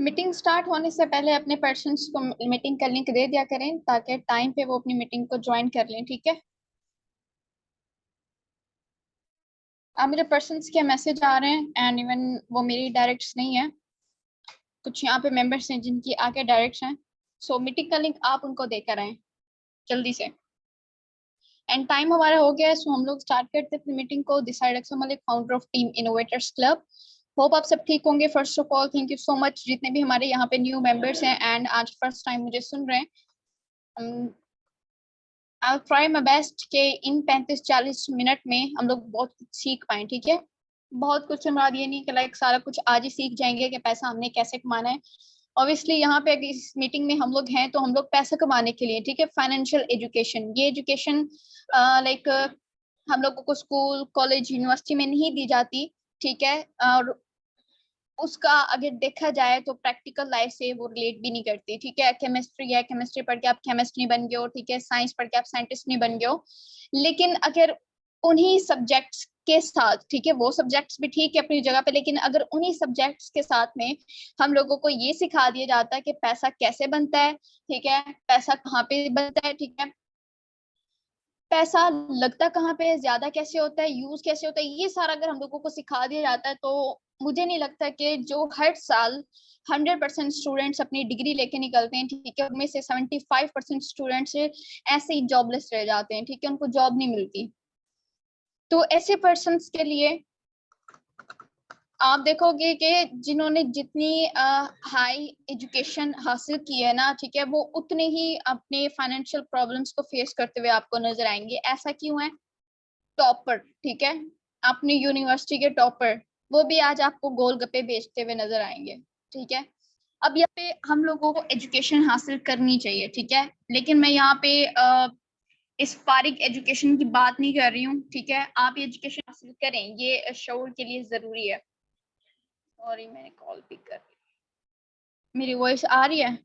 Meeting start होने से पहले अपने पर्सन्स को मीटिंग का लिंक दे दिया करें ताकि टाइम पे वो अपनी मीटिंग को ज्वाइन कर लें। ठीक है। अब मेरे पर्सन्स के मैसेज आ रहे हैं एंड इवन वो मेरी डायरेक्ट्स नहीं है। कुछ यहाँ पे मेंबर्स हैं जिनकी आगे डायरेक्ट्स हैं। सो मीटिंग का लिंक आप उनको देकर आए जल्दी से। एंड टाइम हमारा हो गया है, सो हम लोग स्टार्ट करते हैं अपनी मीटिंग को। दिस साइड अक्सर Malik, founder of team innovators club. Hope आप सब ठीक होंगे। First of all thank you so much जितने भी हमारे यहाँ पे न्यू मेंबर्स हैं एंड आज फर्स्ट टाइम मुझे सुन रहे हैं। आई ट्राई माई बेस्ट के इन 35-40 मिनट में हम लोग बहुत कुछ सीख पाए। ठीक है। बहुत कुछ हमारा ये नहीं कि लाइक सारा कुछ आज ही सीख जाएंगे कि पैसा हमने कैसे कमाना है। ऑब्वियसली यहाँ पे अगर इस मीटिंग में हम लोग हैं तो हम लोग पैसा कमाने के लिए, ठीक है, फाइनेंशियल एजुकेशन, ये एजुकेशन लाइक हम लोगों को स्कूल कॉलेज यूनिवर्सिटी में नहीं दी जाती। ठीक है। और उसका अगर देखा जाए तो प्रैक्टिकल लाइफ से वो रिलेट भी नहीं करती। ठीक है। केमिस्ट्री है, केमिस्ट्री पढ़ के आप केमिस्ट नहीं बन गए हो। ठीक है। साइंस पढ़ के आप साइंटिस्ट नहीं बन गए हो। लेकिन अगर उन्हीं सब्जेक्ट्स के साथ, ठीक है, वो सब्जेक्ट्स भी ठीक है अपनी जगह पे, लेकिन अगर उन्हीं सब्जेक्ट्स के साथ में हम लोगों को ये सिखा दिया जाता है कि पैसा कैसे बनता है, ठीक है, पैसा कहाँ पे बनता है, ठीक है, पैसा लगता कहाँ पे है, ज्यादा कैसे होता है, यूज कैसे होता है, ये सारा अगर हम लोगों को सिखा दिया जाता है तो मुझे नहीं लगता कि जो हर साल 100% स्टूडेंट्स अपनी डिग्री लेके निकलते हैं, ठीक है, उनमें से 75% स्टूडेंट्स ऐसे ही जॉबलेस रह जाते हैं। ठीक है। उनको जॉब नहीं मिलती। तो ऐसे पर्सन के लिए आप देखोगे कि जिन्होंने जितनी हाई एजुकेशन हासिल की है ना, ठीक है, वो उतने ही अपने फाइनेंशियल प्रॉब्लम्स को फेस करते हुए आपको नजर आएंगे। ऐसा क्यों है? टॉपर, ठीक है, अपनी यूनिवर्सिटी के टॉपर, वो भी आज आपको गोलगप्पे बेचते हुए नजर आएंगे। ठीक है। अब यहाँ पे हम लोगों को एजुकेशन हासिल करनी चाहिए, ठीक है, लेकिन मैं यहाँ पे इस फारिग एजुकेशन की बात नहीं कर रही हूँ। ठीक है। आप ये एजुकेशन हासिल करें, ये शऊर के लिए जरूरी है। सॉरी, मैंने कॉल पिक कर ली। मेरी वॉइस आ रही है?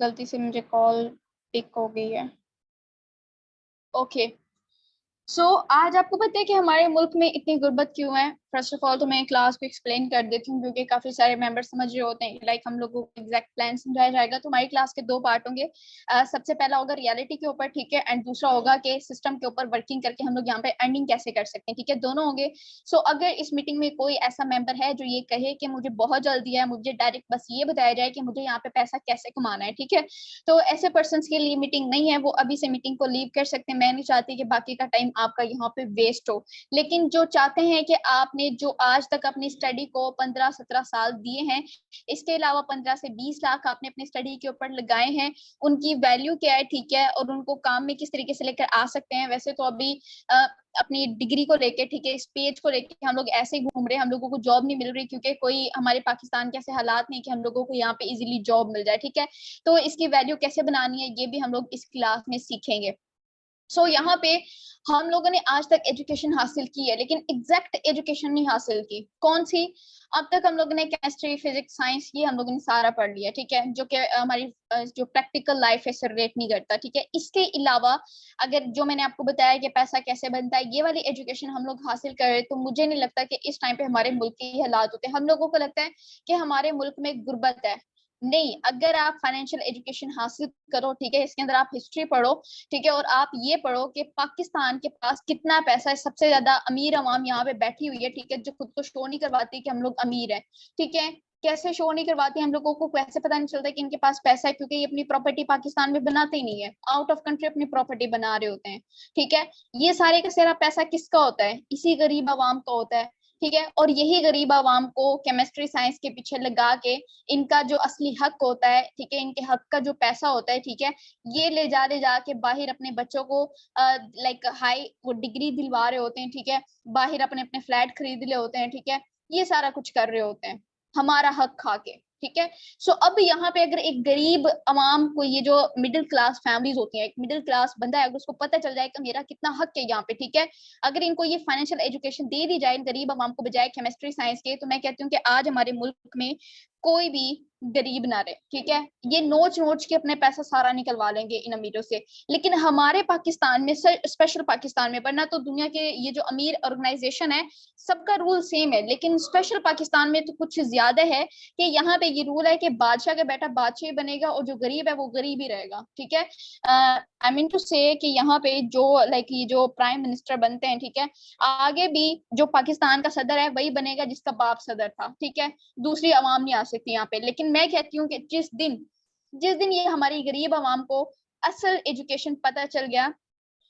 गलती से मुझे कॉल पिक हो गई है। ओके। आज आपको पता है कि हमारे मुल्क में इतनी गुर्बत क्यों है? फर्स्ट ऑफ ऑल तो मैं क्लास को एक्सप्लेन कर देती हूँ क्योंकि काफी सारे मेंबर समझ रहे होते हैं। लाइक हम लोगों को एग्जैक्ट प्लान समझाया जाएगा। तो हमारी क्लास के दो पार्ट होंगे। सबसे पहला होगा रियलिटी के ऊपर, ठीक है, एंड दूसरा होगा कि सिस्टम के ऊपर वर्किंग करके हम लोग यहाँ पे अर्निंग कैसे कर सकते हैं। ठीक है, दोनों होंगे। अगर इस मीटिंग में कोई ऐसा मेंबर है जो ये कहे कि मुझे बहुत जल्दी है, मुझे डायरेक्ट बस ये बताया जाए कि मुझे यहाँ पे पैसा कैसे कमाना है, ठीक है, तो ऐसे पर्सन के लिए मीटिंग नहीं है। वो अभी से मीटिंग को लीव कर सकते हैं। मैं नहीं चाहती कि बाकी का टाइम आपका यहाँ पे वेस्ट हो। लेकिन जो चाहते हैं कि आपने जो आज तक अपनी स्टडी को 15-17 साल दिए हैं, इसके अलावा 15 से 20 लाख आपने अपनी स्टडी के ऊपर लगाए हैं, उनकी वैल्यू क्या है, ठीक है, और उनको काम में किस तरीके से लेकर आ सकते हैं। वैसे तो अभी अपनी डिग्री को लेके, ठीक है, इस पेज को लेके हम लोग ऐसे ही घूम रहे हैं, हम लोगों को जॉब नहीं मिल रही क्योंकि कोई हमारे पाकिस्तान के ऐसे हालात नहीं कि हम लोगों को यहाँ पे इजीली जॉब मिल जाए। ठीक है। तो इसकी वैल्यू कैसे बनानी है ये भी हम लोग इस क्लास में सीखेंगे। यहाँ पे हम लोगों ने आज तक एजुकेशन हासिल की है लेकिन एग्जैक्ट एजुकेशन नहीं हासिल की। कौन सी? अब तक हम लोगों ने केमिस्ट्री फिजिक्स साइंस ये हम लोगों ने सारा पढ़ लिया, ठीक है, जो कि हमारी जो प्रैक्टिकल लाइफ है रिलेट नहीं करता। ठीक है। इसके अलावा अगर जो मैंने आपको बताया कि पैसा कैसे बनता है, ये वाली एजुकेशन हम लोग हासिल कर रहे, तो मुझे नहीं लगता कि इस टाइम पे हमारे मुल्क के हालात होते हैं। हम लोगों को लगता है कि हमारे मुल्क में गुर्बत है। नहीं, अगर आप फाइनेंशियल एजुकेशन हासिल करो, ठीक है, इसके अंदर आप हिस्ट्री पढ़ो, ठीक है, और आप ये पढ़ो कि पाकिस्तान के पास कितना पैसा है, सबसे ज्यादा अमीर अवाम यहाँ पे बैठी हुई है, ठीक है, जो खुद को शो नहीं करवाती कि हम लोग अमीर हैं। ठीक है। कैसे शो नहीं करवाती? हम लोगों को कैसे पता नहीं चलता कि इनके पास पैसा है? क्योंकि ये अपनी प्रॉपर्टी पाकिस्तान में बनाते ही नहीं है, आउट ऑफ कंट्री अपनी प्रॉपर्टी बना रहे होते हैं। ठीक है। ये सारे का सारा पैसा किसका होता है? इसी गरीब आवाम का होता है। ठीक है। और यही गरीब आवाम को केमिस्ट्री साइंस के पीछे लगा के इनका जो असली हक होता है, ठीक है, इनके हक का जो पैसा होता है, ठीक है, ये ले जाके बाहर अपने बच्चों को लाइक हाई वो डिग्री दिलवा रहे होते हैं। ठीक है। बाहर अपने अपने फ्लैट खरीद रहे होते हैं। ठीक है। ये सारा कुछ कर रहे होते हैं हमारा हक खा के। ठीक है। अब यहाँ पे अगर एक गरीब अवाम को, ये जो मिडिल क्लास फैमिलीज होती हैं, एक मिडिल क्लास बंदा है, अगर उसको पता चल जाए कि मेरा कितना हक है यहाँ पे, ठीक है, अगर इनको ये फाइनेंशियल एजुकेशन दे दी जाए गरीब अवाम को बजाय केमिस्ट्री साइंस के, तो मैं कहती हूँ कि आज हमारे मुल्क में कोई भी गरीब ना रहे, ठीक है। ये नोच नोच के अपने पैसा सारा निकलवा लेंगे इन अमीरों से, लेकिन हमारे पाकिस्तान में, स्पेशल पाकिस्तान में, वरना तो दुनिया के ये जो अमीर ऑर्गेनाइजेशन है सबका रूल सेम है, लेकिन स्पेशल पाकिस्तान में तो कुछ ज्यादा है कि यहाँ पे ये रूल है कि बादशाह का बेटा बादशाह ही बनेगा और जो गरीब है वो गरीब ही रहेगा, ठीक है। आई मीन टू से कि यहाँ पे जो लाइक ये जो प्राइम मिनिस्टर बनते हैं, ठीक है, आगे भी जो पाकिस्तान का सदर है वही बनेगा जिसका बाप सदर था, ठीक है। दूसरी आवाम नहीं आ सकती यहाँ पे। लेकिन मैं कहती हूँ कि जिस दिन ये हमारी गरीब आवाम को असल एजुकेशन पता चल गया,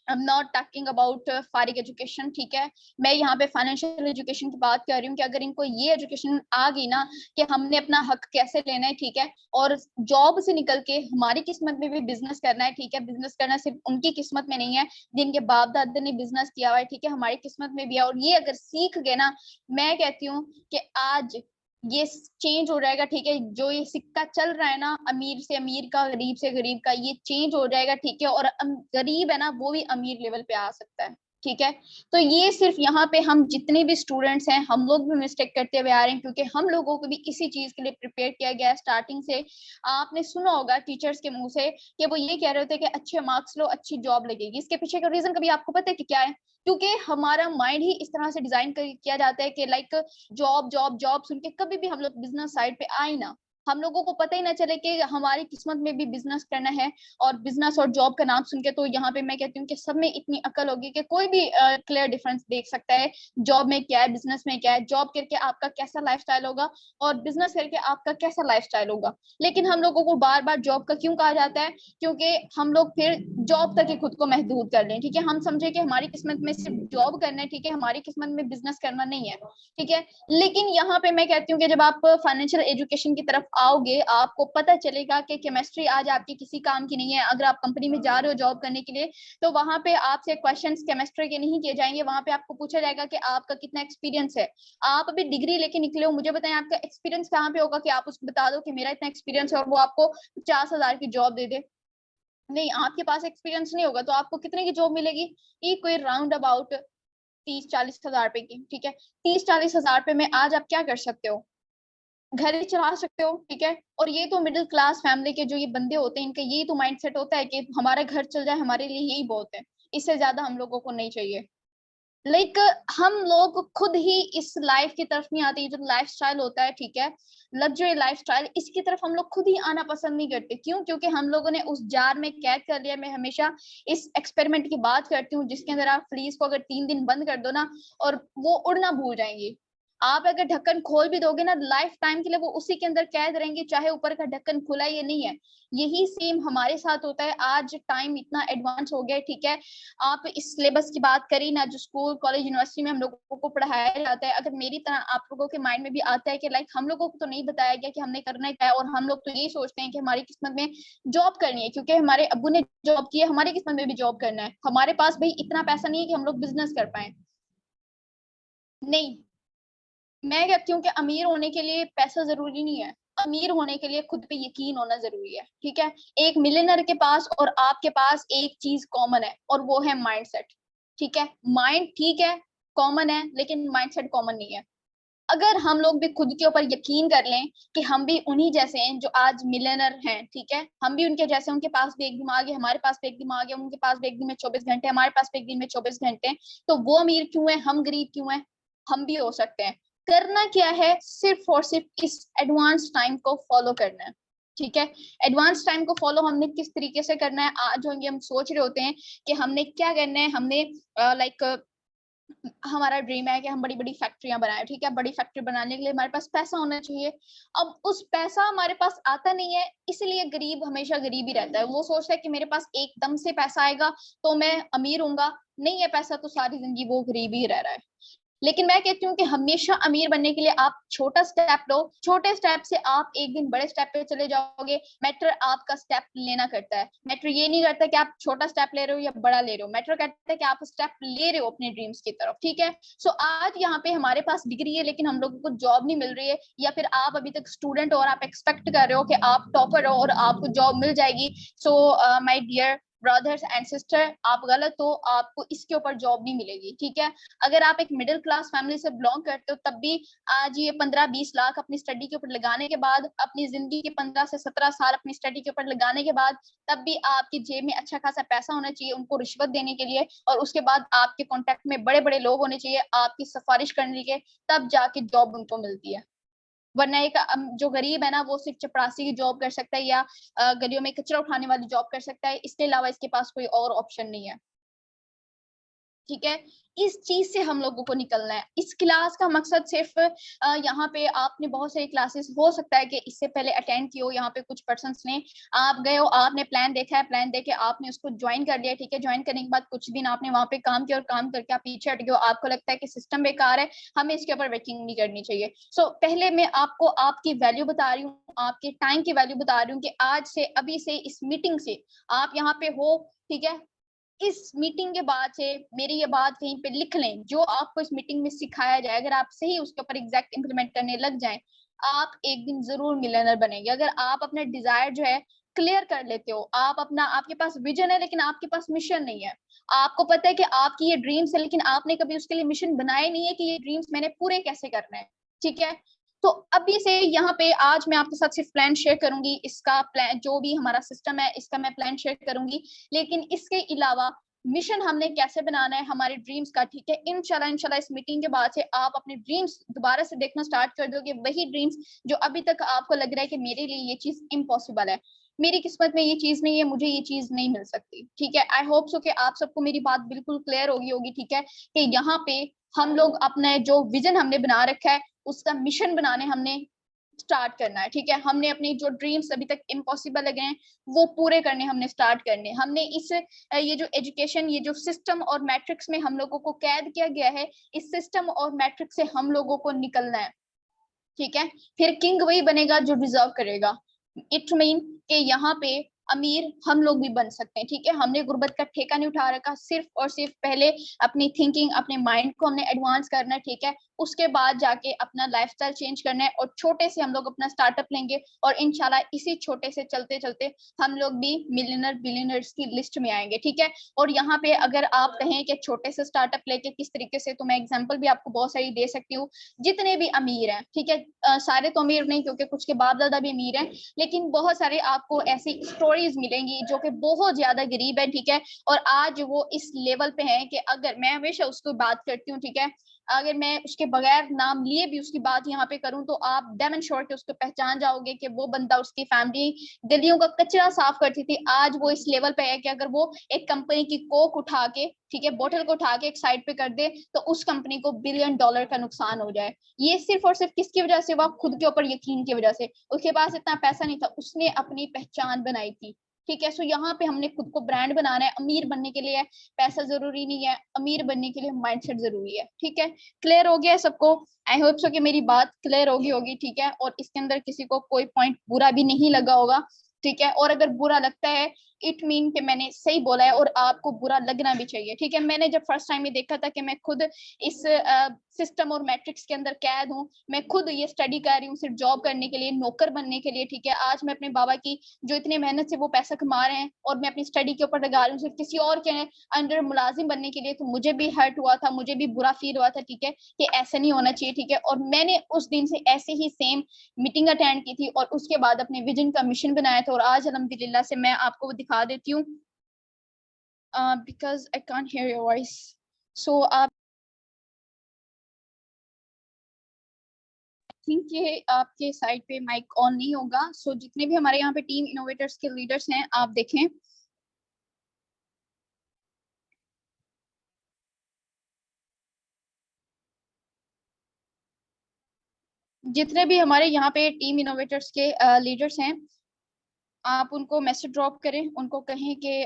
I am not talking about फारिग एजुकेशन, ठीक है, मैं यहाँ पे फाइनेंशियल एजुकेशन की बात कर रही हूँ कि अगर इनको ये एजुकेशन आ गई ना कि हमने अपना हक कैसे लेना है, ठीक है, और जॉब से निकल के हमारी किस्मत में भी बिजनेस करना है, ठीक है, बिजनेस करना सिर्फ उनकी किस्मत में नहीं है जिनके बाप दादा ने बिजनेस किया हुआ है, ठीक है, हमारी किस्मत में भी है। और ये अगर सीख गए ना, मैं कहती हूँ कि आज ये चेंज हो जाएगा, ठीक है। जो ये सिक्का चल रहा है ना, अमीर से अमीर का, गरीब से गरीब का, ये चेंज हो जाएगा, ठीक है। और गरीब है ना वो भी अमीर लेवल पे आ सकता है, ठीक है। तो ये सिर्फ यहाँ पे हम जितने भी स्टूडेंट्स हैं हम लोग भी मिस्टेक करते हुए आ रहे हैं, क्योंकि हम लोगों को भी इसी चीज के लिए प्रिपेयर किया गया है स्टार्टिंग से। आपने सुना होगा टीचर्स के मुंह से कि वो ये कह रहे होते कि अच्छे मार्क्स लो अच्छी जॉब लगेगी। इसके पीछे का रीजन कभी आपको पता है कि क्या है? क्योंकि हमारा माइंड ही इस तरह से डिजाइन किया जाता है कि लाइक जॉब जॉब जॉब सुन के कभी भी हम लोग बिजनेस साइड पे आए ना, हम लोगों को पता ही ना चले कि हमारी किस्मत में भी बिजनेस करना है। और बिजनेस और जॉब का नाम सुन के तो यहाँ पे मैं कहती हूँ कि सब में इतनी अकल होगी कि कोई भी क्लियर डिफरेंस देख सकता है जॉब में क्या है, बिजनेस में क्या है। जॉब करके आपका कैसा लाइफस्टाइल होगा और बिजनेस करके आपका कैसा लाइफस्टाइल होगा। लेकिन हम लोगों को बार बार जॉब का क्यों कहा जाता है? क्योंकि हम लोग फिर जॉब तक ही खुद को महदूद कर लें, ठीक है। हम समझे कि हमारी किस्मत में सिर्फ जॉब करना है, ठीक है, हमारी किस्मत में बिजनेस करना नहीं है, ठीक है। लेकिन यहाँ पे मैं कहती हूँ कि जब आप फाइनेंशियल एजुकेशन की तरफ आओगे आपको पता चलेगा कि केमिस्ट्री आज आपकी किसी काम की नहीं है। अगर आप कंपनी में जा रहे हो जॉब करने के लिए तो वहां पे आपसे क्वेश्चंस केमिस्ट्री के नहीं किए जाएंगे, वहां पे आपको पूछा जाएगा कि आपका कितना एक्सपीरियंस है। आप अभी डिग्री लेके निकले हो, मुझे बताएं आपका एक्सपीरियंस कहाँ पे होगा कि आप उसको बता दो कि मेरा इतना एक्सपीरियंस है और वो आपको 50,000 की जॉब दे दे। नहीं, आपके पास एक्सपीरियंस नहीं होगा तो आपको कितने की जॉब मिलेगी? ये कोई राउंड अबाउट 30-40 हजार रुपए की, ठीक है। 30-40 हजार रुपए में आज आप क्या कर सकते हो? घर ही चला सकते हो, ठीक है। और ये तो मिडिल क्लास फैमिली के जो ये बंदे होते हैं इनका यही तो माइंडसेट होता है कि हमारा घर चल जाए हमारे लिए यही बहुत है, इससे ज्यादा हम लोगों को नहीं चाहिए। लाइक हम लोग खुद ही इस लाइफ की तरफ नहीं आते। ये जो लाइफ स्टाइल होता है, ठीक है, लग्जरी लाइफ स्टाइल, इसकी तरफ हम लोग खुद ही आना पसंद नहीं करते। क्यों? क्योंकि हम लोगों ने उस जार में कैद कर लिया। मैं हमेशा इस एक्सपेरिमेंट की बात करती हूँ जिसके अंदर आप फ्लीज को अगर 3 दिन बंद कर दो ना और वो उड़ना भूल जाएंगी। आप अगर ढक्कन खोल भी दोगे ना लाइफ टाइम के लिए वो उसी के अंदर कैद रहेंगे, चाहे ऊपर का ढक्कन खुला या नहीं है। यही सेम हमारे साथ होता है। आज टाइम इतना एडवांस हो गया है, ठीक है। आप इस सिलेबस की बात करी ना जो स्कूल कॉलेज यूनिवर्सिटी में हम लोगों को पढ़ाया जाता है, अगर मेरी तरह आप लोगों के माइंड में भी आता है कि लाइक हम लोगों को तो नहीं बताया गया कि हमने करना क्या है और हम लोग तो यही सोचते हैं कि हमारी किस्मत में जॉब करनी है क्योंकि हमारे अब्बू ने जॉब की है, हमारी किस्मत में भी जॉब करना है। हमारे पास भाई इतना पैसा नहीं है कि हम लोग बिजनेस कर पाए। नहीं, मैं कहती हूँ कि अमीर होने के लिए पैसा जरूरी नहीं है। अमीर होने के लिए खुद पे यकीन होना जरूरी है, ठीक है। एक मिलियनर के पास और आपके पास एक चीज कॉमन है और वो है माइंडसेट, ठीक है। माइंड ठीक है कॉमन है लेकिन माइंडसेट कॉमन नहीं है। अगर हम लोग भी खुद के ऊपर यकीन कर लें कि हम भी उन्हीं जैसे हैं जो आज मिलियनर हैं, ठीक है, हम भी उनके जैसे, उनके पास भी एक दिमाग है, हमारे पास भी एक दिमाग है, उनके पास भी एक दिन में 24 घंटे, हमारे पास भी एक दिन में 24 घंटे हैं, तो वो अमीर क्यों है हम गरीब क्यों है? हम भी हो सकते हैं। करना क्या है? सिर्फ और सिर्फ इस एडवांस टाइम को फॉलो करना है, ठीक है। एडवांस टाइम को फॉलो हमने किस तरीके से करना है? आज होंगे हम सोच रहे होते हैं कि हमने क्या करना है। हमने लाइक हमारा ड्रीम है कि हम बड़ी बड़ी फैक्ट्रियां बनाएं, ठीक है। बड़ी फैक्ट्री बनाने के लिए हमारे पास पैसा होना चाहिए। अब उस पैसा हमारे पास आता नहीं है, इसलिए गरीब हमेशा गरीब ही रहता है। वो सोचता है कि मेरे पास एकदम से पैसा आएगा तो मैं अमीर होऊंगा। नहीं है पैसा तो सारी जिंदगी वो गरीब ही रह रहा है। लेकिन मैं कहती हूँ कि हमेशा अमीर बनने के लिए आप छोटा स्टेप लो। छोटे स्टेप से आप एक दिन बड़े स्टेप पे चले जाओगे। मैटर आपका स्टेप लेना करता है। मैटर ये नहीं करता कि आप छोटा स्टेप ले रहे हो या बड़ा ले रहे हो। मैटर करता है कि आप स्टेप ले रहे हो अपने ड्रीम्स की तरफ, ठीक है। सो आज यहाँ पे हमारे पास डिग्री है लेकिन हम लोगों को जॉब नहीं मिल रही है, या फिर आप अभी तक स्टूडेंट हो और आप एक्सपेक्ट कर रहे हो कि आप टॉपर हो और आपको जॉब मिल जाएगी। So my dear, brothers and sister, आप गलत हो, आपको इसके ऊपर जॉब नहीं मिलेगी, ठीक है। अगर आप एक मिडिल क्लास फैमिली से बिलोंग करते हो, तब भी आज ये 15-20 लाख अपनी स्टडी के ऊपर लगाने के बाद, अपनी जिंदगी के 15 से 17 साल अपनी स्टडी के ऊपर लगाने के बाद, तब भी आपकी जेब में अच्छा खासा पैसा होना चाहिए उनको रिश्वत देने के लिए, और उसके बाद आपके कॉन्टेक्ट में बड़े बड़े लोग होने चाहिए आपकी सिफारिश करने के, तब जाके जॉब उनको मिलती है। वरना एक जो गरीब है ना, वो सिर्फ चपरासी की जॉब कर सकता है, या गलियों में कचरा उठाने वाली जॉब कर सकता है, इसके अलावा इसके पास कोई और ऑप्शन नहीं है, ठीक है। इस चीज से हम लोगों को निकलना है। इस क्लास का मकसद सिर्फ यहाँ पे आपने बहुत सारी क्लासेस हो सकता है कि इससे पहले अटेंड की हो, यहाँ पे कुछ पर्सन्स ने, आप गए हो, आपने प्लान देखा है, प्लान देखे आपने उसको ज्वाइन कर लिया, ठीक है। ज्वाइन करने के बाद कुछ दिन आपने वहाँ पे काम किया और काम करके आप पीछे हट गए हो, आपको लगता है कि सिस्टम बेकार है, हमें इसके ऊपर वर्किंग नहीं करनी चाहिए। सो पहले मैं आपको आपकी वैल्यू बता रही हूँ, आपके टाइम की वैल्यू बता रही हूँ कि आज से, अभी से, इस मीटिंग से आप यहाँ पे हो, ठीक है। इस मीटिंग के बाद से मेरी ये बात कहीं पे लिख लें, जो आपको इस मीटिंग में सिखाया जाए, अगर आप सही उसके ऊपर एग्जैक्ट इंप्लीमेंट करने लग जाएं, आप एक दिन जरूर मिलियनर बनेंगे। अगर आप अपना डिजायर जो है क्लियर कर लेते हो, आप अपना, आपके पास विजन है लेकिन आपके पास मिशन नहीं है, आपको पता है कि आपकी ये ड्रीम्स है लेकिन आपने कभी उसके लिए मिशन बनाए नहीं है कि ये ड्रीम्स मैंने पूरे कैसे करने हैं, ठीक है। तो अभी से यहाँ पे आज मैं आपके साथ सिर्फ प्लान शेयर करूंगी, इसका प्लान जो भी हमारा सिस्टम है इसका मैं प्लान शेयर करूंगी, लेकिन इसके अलावा मिशन हमने कैसे बनाना है हमारे ड्रीम्स का, ठीक है। इंशाल्लाह इस मीटिंग के बाद से आप अपने ड्रीम्स दोबारा से देखना स्टार्ट कर दोगे, वही ड्रीम्स जो अभी तक आपको लग रहा है कि मेरे लिए ये चीज इम्पॉसिबल है, मेरी किस्मत में ये चीज नहीं है, मुझे ये चीज नहीं मिल सकती, ठीक है। आई होप सो कि आप सबको मेरी बात बिल्कुल क्लियर होगी, ठीक है, कि यहाँ पे हम लोग अपने जो विजन हमने बना रखा है उसका मिशन बनाने हमने स्टार्ट करना है, ठीक है। हमने अपनी जो ड्रीम्स अभी तक इम्पॉसिबल लगे हैं वो पूरे करने हमने स्टार्ट करने, हमने इस ये जो एजुकेशन, ये जो सिस्टम और मैट्रिक्स में हम लोगों को कैद किया गया है, इस सिस्टम और मैट्रिक्स से हम लोगों को निकलना है, ठीक है। फिर किंग वही बनेगा जो डिजर्व करेगा। इट मीन कि यहाँ पे अमीर हम लोग भी बन सकते हैं, ठीक है। हमने गुर्बत का ठेका नहीं उठा रखा, सिर्फ और सिर्फ पहले अपनी थिंकिंग, अपने माइंड को हमने एडवांस करना है, ठीक है। उसके बाद जाके अपना लाइफस्टाइल चेंज करना है, और छोटे से हम लोग अपना स्टार्टअप लेंगे, और इंशाल्लाह इसी छोटे से चलते चलते हम लोग भी मिलियनर बिलियनर्स की लिस्ट में आएंगे, ठीक है। और यहाँ पे अगर आप कहें कि छोटे से स्टार्टअप लेके किस तरीके से, तो मैं एग्जाम्पल भी आपको बहुत सारी दे सकती हूँ। जितने भी अमीर हैं, ठीक है, सारे तो अमीर नहीं क्योंकि कुछ के बाप दादा भी अमीर हैं, लेकिन बहुत सारे आपको ऐसी स्टोरीज मिलेंगी जो कि बहुत ज्यादा गरीब है, ठीक है, और आज वो इस लेवल पे है कि अगर मैं हमेशा उसको बात करती हूँ, ठीक है, अगर मैं उसके बगैर नाम लिए भी उसकी बात यहाँ पे करूं तो आप डैम एंड श्योर के उसको पहचान जाओगे कि वो बंदा, उसकी फैमिली गलियों का कचरा साफ करती थी, आज वो इस लेवल पे है कि अगर वो एक कंपनी की कोक उठा के, ठीक है, बोतल को उठा के एक साइड पे कर दे तो उस कंपनी को $1 बिलियन का नुकसान हो जाए। ये सिर्फ और सिर्फ किसकी वजह से, वो खुद के ऊपर यकीन की वजह से, उसके पास इतना पैसा नहीं था, उसने अपनी पहचान बनाई थी, ठीक है। सो यहाँ पे हमने खुद को ब्रांड बनाना है। अमीर बनने के लिए पैसा जरूरी नहीं है, अमीर बनने के लिए माइंडसेट जरूरी है, ठीक है। क्लियर हो गया है सबको? आई होप सो कि मेरी बात क्लियर होगी, ठीक है, और इसके अंदर किसी को कोई पॉइंट बुरा भी नहीं लगा होगा, ठीक है। और अगर बुरा लगता है, इट मीन कि मैंने सही बोला है, और आपको बुरा लगना भी चाहिए, ठीक है। मैंने जब फर्स्ट टाइम ये देखा था कि मैं खुद इस सिस्टम और मैट्रिक्स के अंदर कैद हूँ, मैं खुद ये स्टडी कर रही हूँ सिर्फ जॉब करने के लिए, नौकर बनने के लिए, ठीक है। आज मैं अपने बाबा की जो इतने मेहनत से वो पैसा कमा रहे हैं और मैं अपनी स्टडी के ऊपर लगा रही हूँ सिर्फ किसी और के अंडर मुलाजिम बनने के लिए, तो मुझे भी हर्ट हुआ था, मुझे भी बुरा फील हुआ था, ठीक है, कि ऐसा नहीं होना चाहिए, ठीक है। और मैंने उस दिन से ऐसे ही सेम मीटिंग अटेंड की थी और उसके बाद अपने विजन का मिशन बनाया था, और आज अल्हम्दुलिल्लाह से मैं आपको वो दिखा देती हूँ, because I can't hear your voice, so आप थिंक ये आपके साइड पे माइक ऑन नहीं होगा। सो जितने भी हमारे यहाँ पे टीम इनोवेटर्स के लीडर्स हैं, आप देखें, जितने भी हमारे यहाँ पे टीम इनोवेटर्स के लीडर्स हैं, आप उनको मैसेज ड्रॉप करें, उनको कहें कि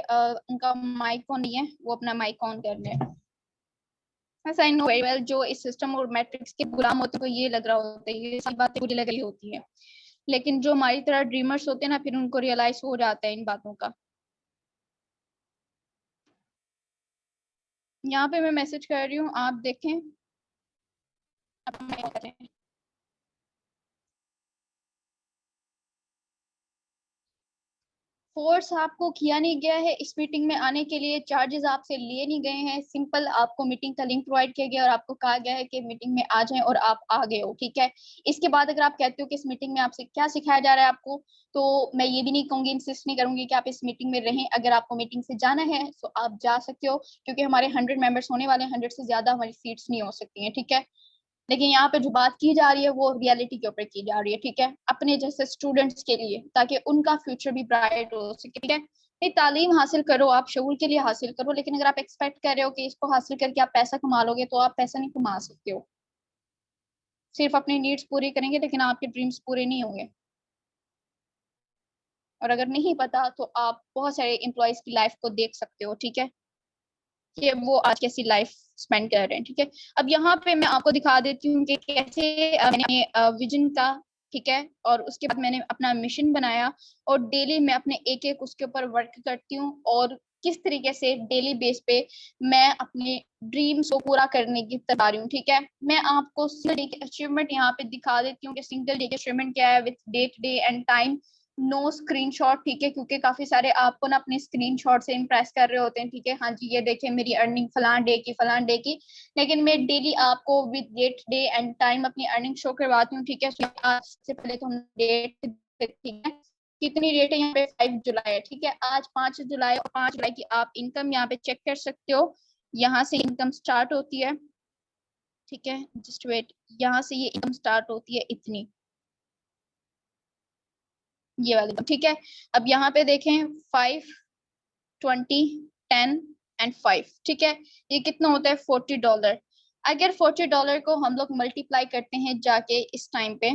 उनका माइक ऑन नहीं है, वो अपना माइक ऑन कर लें। बस आई नो वेरी वेल, जो इस सिस्टम और मैट्रिक्स के गुलाम होते को ये लग रहा होता है, ये सारी बातें बुरी लग रही होती है, लेकिन जो हमारी तरह ड्रीमर्स होते हैं ना, फिर उनको रियलाइज हो जाता है इन बातों का। यहाँ पे मैं मैसेज कर रही हूँ, आप देखें, आप करें। फोर्स आपको किया नहीं गया है इस मीटिंग में आने के लिए, चार्जेस आपसे लिए नहीं गए हैं, सिंपल आपको मीटिंग का लिंक प्रोवाइड किया गया और आपको कहा गया है कि मीटिंग में आ जाएं और आप आ गए हो, ठीक है। इसके बाद अगर आप कहते हो कि इस मीटिंग में आपसे क्या सिखाया जा रहा है आपको, तो मैं ये भी नहीं कहूंगी, इंसिस्ट नहीं करूंगी कि आप इस मीटिंग में रहें। अगर आपको मीटिंग से जाना है तो आप जा सकते हो, क्योंकि हमारे 100 मेंबर्स होने वाले हैं, 100 से ज्यादा हमारी सीट्स नहीं हो सकती हैं, ठीक है। लेकिन यहाँ पे जो बात की जा रही है वो रियलिटी के ऊपर की जा रही है, ठीक है, अपने जैसे स्टूडेंट्स के लिए, ताकि उनका फ्यूचर भी ब्राइट हो सके, ठीक है। नहीं, तालीम हासिल करो, आप शऊर के लिए हासिल करो, लेकिन अगर आप एक्सपेक्ट कर रहे हो कि इसको हासिल करके आप पैसा कमा लोगे, तो आप पैसा नहीं कमा सकते हो। सिर्फ अपनी नीड्स पूरी करेंगे लेकिन आपके ड्रीम्स पूरे नहीं होंगे। और अगर नहीं पता तो आप बहुत सारे एम्प्लॉयज की लाइफ को देख सकते हो, ठीक है, कि वो आज कैसी लाइफ स्पेंड कर रहे हैं, ठीक है। अब यहाँ पे मैं आपको दिखा देती हूँ कि कैसे मैंने विजन का, ठीक है, और उसके बाद मैंने अपना मिशन बनाया और डेली मैं अपने एक एक उसके ऊपर वर्क करती हूँ, और किस तरीके से डेली बेस पे मैं अपने ड्रीम्स को पूरा करने की तरफ रही हूँ, ठीक है। मैं आपको सिंगल डे की अचीवमेंट यहाँ पे दिखा देती हूँ कि सिंगल डे की अचीवमेंट क्या है, with date, day and time, no screenshot, ठीक है, क्योंकि काफी सारे आपको ना अपने स्क्रीनशॉट से इम्प्रेस कर रहे होते हैं, ठीक है, हाँ जी ये देखें मेरी अर्निंग फलान डे की फलान डे की, लेकिन मैं डेली आपको with date, day and time अपनी अर्निंग शो करवाती हूँ, ठीक है। आज से पहले तो हम डेट, ठीक है, कितनी डेट है यहाँ पे, 5 जुलाई है, ठीक है। आज 5 जुलाई, और 5 जुलाई की आप इनकम यहाँ पे चेक कर सकते हो, यहाँ से इनकम स्टार्ट होती है, ठीक है, जस्ट वेट, यहाँ से ये इनकम स्टार्ट होती है इतनी, ये वाली, ठीक है। अब यहाँ पे देखें 5, 20, 10 एंड 5, ठीक है, ये कितना होता है, $40। अगर $40 को हम लोग मल्टीप्लाई करते हैं जाके इस टाइम पे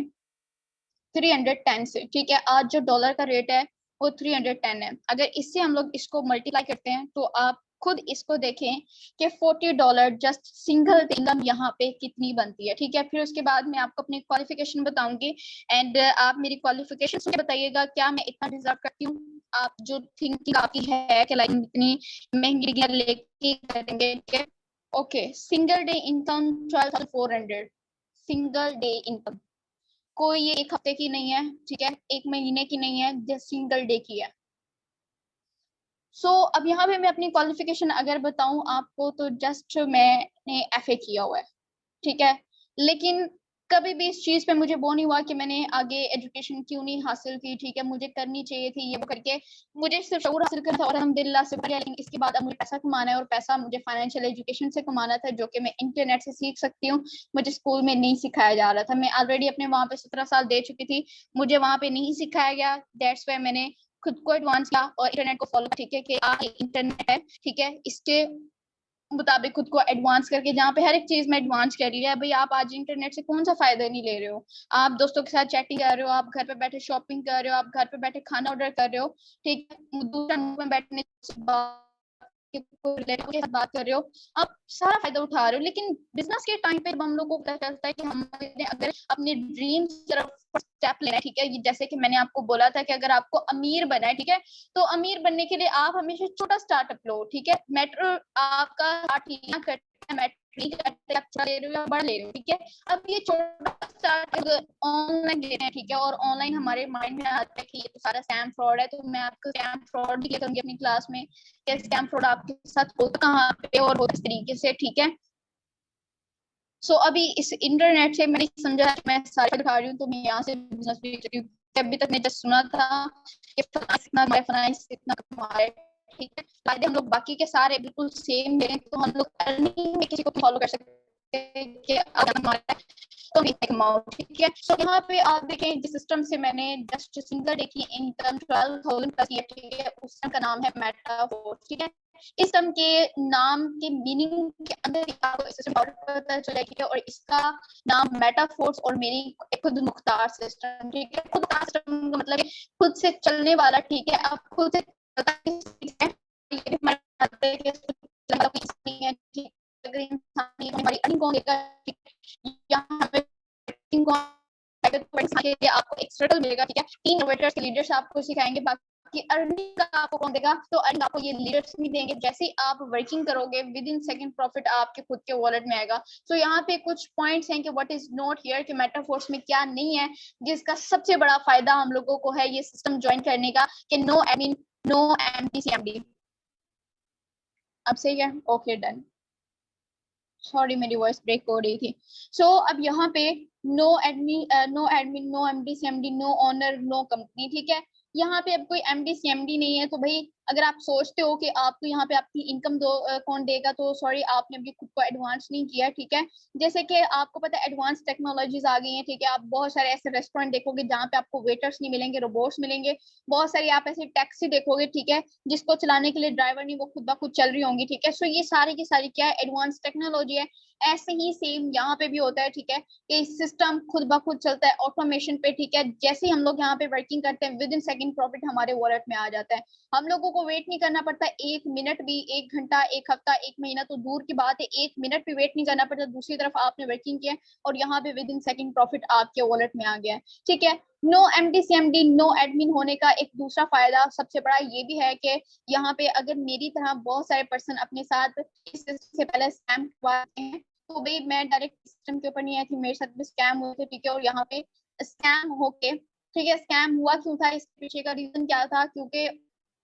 310 से, ठीक है, आज जो डॉलर का रेट है वो 310 है, अगर इससे हम लोग इसको मल्टीप्लाई करते हैं तो आप खुद इसको देखें कि $40 जस्ट सिंगल इनकम यहाँ पे कितनी बनती है, ठीक है। फिर उसके बाद मैं आपको अपनी क्वालिफिकेशन बताऊंगी, एंड आप मेरी क्वालिफिकेशन बताइएगा क्या मैं इतना डिजर्व करती हूँ। आप जो थिंकिंग आपकी है कि लाइक इतनी महंगी डिग्री लेके करेंगे, ठीक है। Okay, single day income 12,400, single day income, कोई ये एक हफ्ते की नहीं है, ठीक है, एक महीने की नहीं है, जस्ट सिंगल डे की है। अब यहाँ पे मैं अपनी क्वालिफिकेशन अगर बताऊं आपको, तो जस्ट मैंने एफए किया हुआ है, ठीक है, लेकिन कभी भी इस चीज पे मुझे वो नहीं हुआ कि मैंने आगे एजुकेशन क्यों नहीं हासिल की, ठीक है, मुझे करनी चाहिए थी ये वो करके, मुझे सिर्फ शऊर हासिल करना था और अल्हम्दुलिल्लाह से बढ़िया। लेकिन इसके बाद अब मुझे पैसा कमाना है, और पैसा मुझे फाइनेंशियल एजुकेशन से कमाना था, जो कि मैं इंटरनेट से सीख सकती हूँ, मुझे स्कूल में नहीं सिखाया जा रहा था। मैं ऑलरेडी अपने वहां पे 17 साल दे चुकी थी, मुझे वहां पे नहीं सिखाया गया, दैट्स वाई मैंने खुद को एडवांस किया और इंटरनेट को फॉलो, ठीक है, कि इंटरनेट है, ठीक है, इसके मुताबिक खुद को एडवांस करके, जहाँ पे हर एक चीज में एडवांस कर लिया है। भाई आप आज इंटरनेट से कौन सा फायदा नहीं ले रहे हो, आप दोस्तों के साथ चैटिंग कर रहे हो, आप घर पे बैठे शॉपिंग कर रहे हो, आप घर पे बैठे खाना ऑर्डर कर रहे हो, ठीक है, दूसरे में बैठने के साथ बात कर रहे हो, आप सारा फायदा उठा रहे हो। लेकिन बिजनेस के टाइम पे हम लोग को पता चलता है कि हमने अगर अपने ड्रीम्स तरफ स्टेप लेना है, ठीक है, जैसे कि मैंने आपको बोला था कि अगर आपको अमीर बनना है, ठीक है, तो अमीर बनने के लिए आप हमेशा छोटा स्टार्टअप लो, ठीक है, मेट्रो आपका स्टार्ट करते हैं, अच्छा ले रहे हो या बड़ा ले रहे हो, ठीक है। अब ये छोटा स्टार्ट ऑनलाइन ले रहे हैं, ठीक है, और ऑनलाइन हमारे माइंड में आता है कि ये तो सारा स्कैम फ्रॉड है, तो मैं आपको स्कैम फ्रॉड भी करूंगी अपनी क्लास में कि स्कैम फ्रॉड आपके साथ होता कहाँ पे और होता किस तरीके से, ठीक है। अभी इस इंटरनेट से मैंने समझा, मैं सारे दिखा रही हूँ, तो मैं यहाँ से बिजनेस भी कर रही हूँ। अभी तक मैं जस्ट सुना था कि फाइनेंस इतना कमा रहे, ठीक है, फायदे हम लोग बाकी के सारे बिल्कुल सेम दें, तो हम लोग अर्निंग में किसी को फॉलो कर सकते हैं कि अगर हमारा तो कमाओ, ठीक है। यहाँ पे आप देखें जिस सिस्टम से मैंने जस्ट सिंगल डे की इनकम 12,000 प्लस, ठीक है, उस का नाम है मेटाफोर्स, ठीक है। इस सिस्टम के नाम के मीनिंग के अंदर आपको इस सिस्टम पता चलेगा, ठीक है, और इसका नाम मेटाफोर्स और मेरी खुद मुख्तार सिस्टम, ठीक है, खुद सिस्टम का मतलब खुद से चलने वाला, ठीक है, आप खुद से अगर इंसान हमारी अर्निंग को लेकर आपको एक्स्ट्रा मिलेगा, ठीक है, 3 इन्वर्टर्स के लीडर्स आपको सिखाएंगे, बाकी कि अर्निंग का आपको कौन देगा, तो अर्निंग आपको ये लीडर्स भी देंगे। जैसे ही आप वर्किंग करोगे विद इन सेकंड प्रॉफिट आपके खुद के वॉलेट में आएगा। तो यहाँ पे कुछ पॉइंट्स हैं कि व्हाट इज नॉट हियर, कि मेटाफोर्स में क्या नहीं है, जिसका सबसे बड़ा फायदा हम लोगों को है ये सिस्टम ज्वाइन करने का, कि no admin, no MD CMD. अब सही है, ओके डन। सॉरी मेरी वॉइस ब्रेक हो रही थी। सो अब यहाँ पे no admin, no MD CMD, no owner, no company, ठीक है। यहाँ पे अब कोई एमडी सीएमडी नहीं है, तो भाई अगर आप सोचते हो कि आपको यहाँ पे आपकी इनकम कौन देगा, तो सॉरी आपने अभी खुद को एडवांस नहीं किया, ठीक है। जैसे कि आपको पता है एडवांस टेक्नोलॉजीज आ गई हैं, ठीक है। आप बहुत सारे ऐसे रेस्टोरेंट देखोगे जहाँ पे आपको वेटर्स नहीं मिलेंगे, रोबोट्स मिलेंगे। बहुत सारी आप ऐसे टैक्सी देखोगे, ठीक है, जिसको चलाने के लिए ड्राइवर नहीं, वो खुद ब खुद चल रही होंगी, ठीक है। सो ये सारी की सारी क्या है, एडवांस टेक्नोलॉजी है। ऐसे ही सेम यहाँ पे भी होता है, ठीक है, कि सिस्टम खुद ब खुद चलता है ऑटोमेशन पे, ठीक है। जैसे ही हम लोग यहाँ पे वर्किंग करते हैं विद इन सेकंड प्रॉफिट हमारे वॉलेट में आ जाता है। हम लोगों को वेट नहीं करना पड़ता एक मिनट भी, एक घंटा, एक हफ्ता, एक महीना तो दूर की बात है, एक मिनट भी वेट नहीं करना पड़ता। दूसरी तरफ आपने वर्किंग किया और यहाँ पे विद इन सेकंड प्रॉफिट आपके वॉलेट में आ गया है, ठीक है। No MD CMD, no admin होने का एक दूसरा फायदा सबसे बड़ा ये भी है कि यहाँ पे अगर मेरी तरह बहुत सारे पर्सन अपने साथ इससे पहले स्कैम करवाते हैं, तो भाई मैं डायरेक्ट सिस्टम के ऊपर नहीं आई थी, मेरे साथ भी स्कैम हुए थे, ठीक है। और यहाँ पे स्कैम होके, ठीक है, स्कैम हुआ क्यों था, इसके पीछे का रीजन क्या था, क्योंकि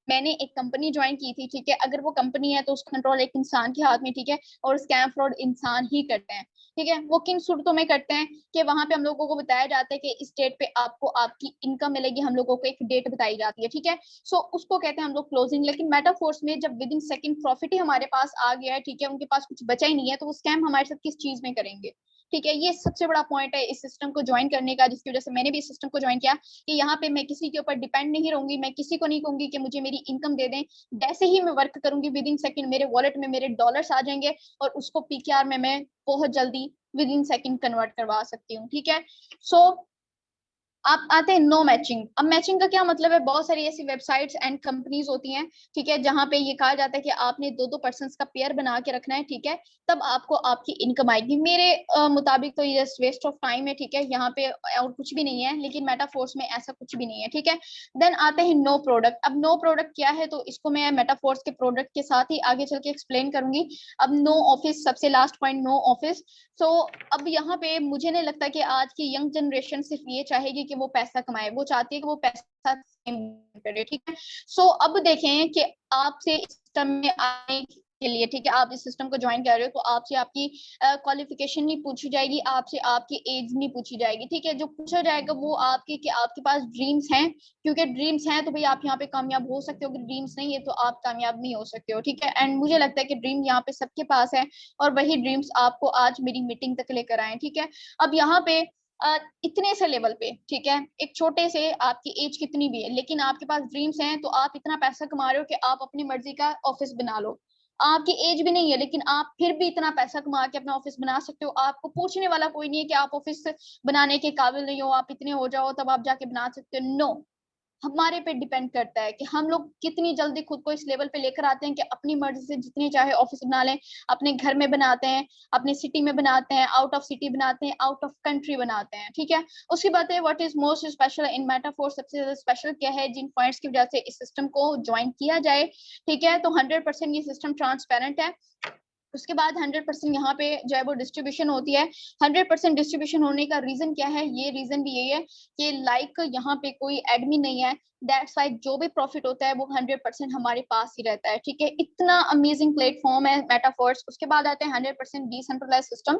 मैंने एक कंपनी ज्वाइन की थी, ठीक है। अगर वो कंपनी है तो उसका कंट्रोल एक इंसान के हाथ में, ठीक है। और स्कैम फ्रॉड इंसान ही करते हैं, ठीक है। वो किन सूरतों में करते हैं कि वहां पे हम लोगों को बताया जाता है कि इस डेट पे आपको आपकी इनकम मिलेगी, हम लोगों को एक डेट बताई जाती है, ठीक है। सो उसको कहते हैं हम लोग क्लोजिंग। लेकिन मेटाफोर्स में जब विद इन सेकंड प्रॉफिट ही हमारे पास आ गया है, ठीक है, उनके पास कुछ बचा ही नहीं है, तो वो स्कैम हमारे साथ किस चीज में करेंगे, ठीक है। ये सबसे बड़ा पॉइंट है इस सिस्टम को ज्वाइन करने का, जिसकी वजह से मैंने भी इस सिस्टम को ज्वाइन किया, कि यहाँ पे मैं किसी के ऊपर डिपेंड नहीं रहूंगी। मैं किसी को नहीं कहूंगी कि मुझे मेरी इनकम दे दें, जैसे ही मैं वर्क करूंगी विद इन सेकंड मेरे वॉलेट में मेरे डॉलर्स आ जाएंगे, और उसको पीकेआर में मैं बहुत जल्दी विद इन सेकंड कन्वर्ट करवा सकती हूँ, ठीक है। सो आप आते हैं नो मैचिंग। अब मैचिंग का क्या मतलब है, बहुत सारी ऐसी वेबसाइट्स एंड कंपनीज होती हैं, ठीक है, जहां पे ये कहा जाता है कि आपने दो दो पर्सन का पेयर बना के रखना है, ठीक है, तब आपको आपकी इनकम आएगी। मेरे मुताबिक तो ये वेस्ट ऑफ टाइम है, ठीक है, यहाँ पे और कुछ भी नहीं है। लेकिन मेटाफोर्स में ऐसा कुछ भी नहीं है, ठीक है। देन आते हैं नो प्रोडक्ट। अब नो प्रोडक्ट क्या है, तो इसको मैं मेटाफोर्स के प्रोडक्ट के साथ ही आगे चल के एक्सप्लेन करूंगी। अब नो ऑफिस, सबसे लास्ट पॉइंट, नो ऑफिस। सो अब यहाँ पे मुझे नहीं लगता कि आज की यंग जनरेशन सिर्फ ये चाहेगी कि वो पैसा कमाए, वो चाहती है कि वो पैसा करे, ठीक है। सो अब देखें कि आपसे इस सिस्टम में आने के लिए, ठीक है, आप इस सिस्टम को ज्वाइन कर रहे हो, तो आपसे आपकी क्वालिफिकेशन नहीं पूछी जाएगी, आपसे आपकी एज नहीं पूछी जाएगी, ठीक है। जो पूछा जाएगा वो आपकी कि आपके पास ड्रीम्स हैं, क्योंकि ड्रीम्स हैं तो भाई आप यहाँ पे कामयाब हो सकते हो, अगर ड्रीम्स नहीं है तो आप कामयाब नहीं हो सकते हो, ठीक है। एंड मुझे लगता है कि ड्रीम यहाँ पे सबके पास है, और वही ड्रीम्स आपको आज मेरी मीटिंग तक लेकर आए, ठीक है। अब यहाँ पे इतने से लेवल पे, ठीक है, एक छोटे से, आपकी एज कितनी भी है लेकिन आपके पास ड्रीम्स हैं, तो आप इतना पैसा कमा रहे हो कि आप अपनी मर्जी का ऑफिस बना लो। आपकी एज भी नहीं है लेकिन आप फिर भी इतना पैसा कमा के अपना ऑफिस बना सकते हो। आपको पूछने वाला कोई नहीं है कि आप ऑफिस बनाने के काबिल नहीं हो, आप इतने हो जाओ तब आप जाके बना सकते हो। नो, हमारे पे डिपेंड करता है कि हम लोग कितनी जल्दी खुद को इस लेवल पे लेकर आते हैं कि अपनी मर्जी से जितनी चाहे ऑफिस बना लें। अपने घर में बनाते हैं, अपने सिटी में बनाते हैं, आउट ऑफ सिटी बनाते हैं, आउट ऑफ कंट्री बनाते हैं, ठीक है। उसकी बात है what is most special in metaphor, सबसे ज्यादा स्पेशल क्या है, जिन पॉइंट्स की वजह से इस सिस्टम को ज्वाइन किया जाए, ठीक है। तो 100% ये सिस्टम ट्रांसपेरेंट है। उसके बाद 100% यहाँ पे जो है वो डिस्ट्रीब्यूशन होती है। 100% डिस्ट्रीब्यूशन होने का रीजन क्या है, ये रीजन भी यही है कि लाइक यहाँ पे कोई एडमिन नहीं है, दैट्स वाई जो भी प्रॉफिट होता है वो 100% हमारे पास ही रहता है, ठीक है। इतना अमेजिंग प्लेटफॉर्म है मेटाफोर्स। उसके बाद आते हैं 100% डिसेंट्रलाइज सिस्टम।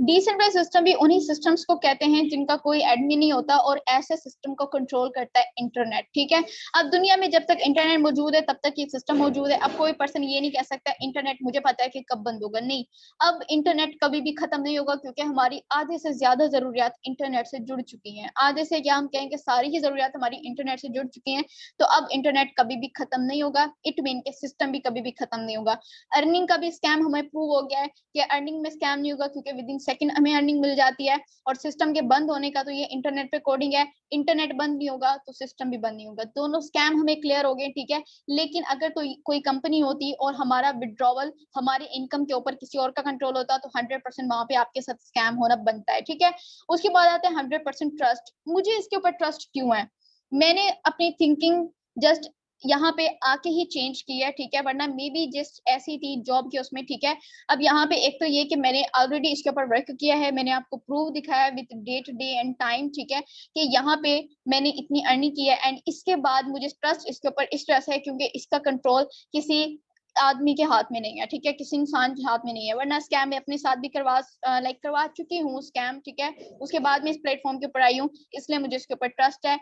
डिसेंट्रलाइज सिस्टम भी उन्हीं सिस्टम्स को कहते हैं जिनका कोई एडमिन नहीं होता, और ऐसे सिस्टम को कंट्रोल करता है इंटरनेट, ठीक है। अब दुनिया में जब तक इंटरनेट मौजूद है तब तक ये सिस्टम मौजूद है। अब कोई पर्सन ये नहीं कह सकता इंटरनेट मुझे पता है कि कब बंद होगा, नहीं। अब इंटरनेट कभी भी खत्म नहीं होगा, क्योंकि हमारी आधे से ज्यादा जरूरियात इंटरनेट से जुड़ चुकी हैं। आधे से क्या हम कहेंगे, सारी ही जरूरियात हमारी इंटरनेट से जुड़ चुकी हैं। तो अब इंटरनेट कभी भी खत्म नहीं होगा, इट मीन के सिस्टम भी कभी भी खत्म नहीं होगा। अर्निंग का भी स्कैम हमें प्रूव हो गया है कि अर्निंग में स्कैम नहीं होगा, क्योंकि विद इन सेकंड हमें अर्निंग मिल जाती है। और सिस्टम के बंद होने का तो ये इंटरनेट पे कोडिंग है, इंटरनेट बंद नहीं होगा तो सिस्टम भी बंद नहीं होगा। दोनों स्कैम हमें क्लियर हो गए, ठीक है। लेकिन अगर तो कोई कंपनी होती और हमारा विड्रॉवल हमारे इनकम के ऊपर किसी और का कंट्रोल होता, तो 100% वहां पे आपके साथ स्कैम होना बनता है, ठीक है। उसके बाद आते हैं 100% ट्रस्ट। मुझे इसके ऊपर ट्रस्ट क्यों है, मैंने अपनी थिंकिंग जस्ट यहाँ पे आके ही चेंज किया, ठीक है, वरना मे बी जस्ट ऐसी थी जॉब की उसमें, ठीक है। अब यहाँ पे एक तो ये कि मैंने ऑलरेडी इसके ऊपर वर्क किया है, मैंने आपको प्रूफ दिखाया with date day and time, ठीक है, कि यहाँ पे मैंने इतनी अर्निंग की है। एंड इसके बाद मुझे ट्रस्ट इसके ऊपर इस तरह से है क्योंकि इसका कंट्रोल किसी आदमी के हाथ में नहीं है, ठीक है, किसी इंसान के हाथ में नहीं है, वरना स्कैम मैं अपने साथ भी करवा चुकी हूँ स्कैम, ठीक है। उसके बाद में इस प्लेटफॉर्म के ऊपर आई हूँ, इसलिए मुझे इसके ऊपर ट्रस्ट है।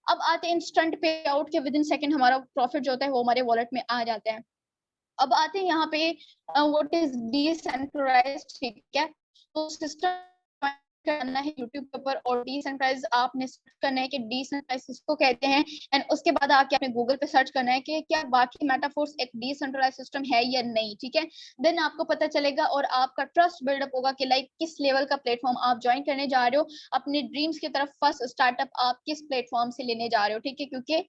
अब आते हैं इंस्टेंट पे आउट के, विद इन सेकंड हमारा प्रॉफिट जो होता है वो हमारे वॉलेट में आ जाता है। अब आते हैं यहाँ पे व्हाट इज डिसेंट्रलाइज्ड, ठीक है, तो सिस्टम करना है यूट्यूब के ऊपर, और डिसेंट्रलाइज आपने सर्च करना है कि डिसेंट्रलाइज किसको कहते हैं, एंड उसके बाद आके आपने गूगल पे सर्च करना है कि क्या वाकई मेटाफोर्स एक डिसेंट्रलाइज सिस्टम है या नहीं, ठीक है। देन आपको पता चलेगा और आपका ट्रस्ट बिल्डअप होगा कि लाइक किस लेवल का प्लेटफॉर्म आप ज्वाइन करने जा रहे हो, अपने ड्रीम्स की तरफ फर्स्ट स्टार्टअप आप किस प्लेटफॉर्म से लेने जा रहे हो, ठीक है, क्योंकि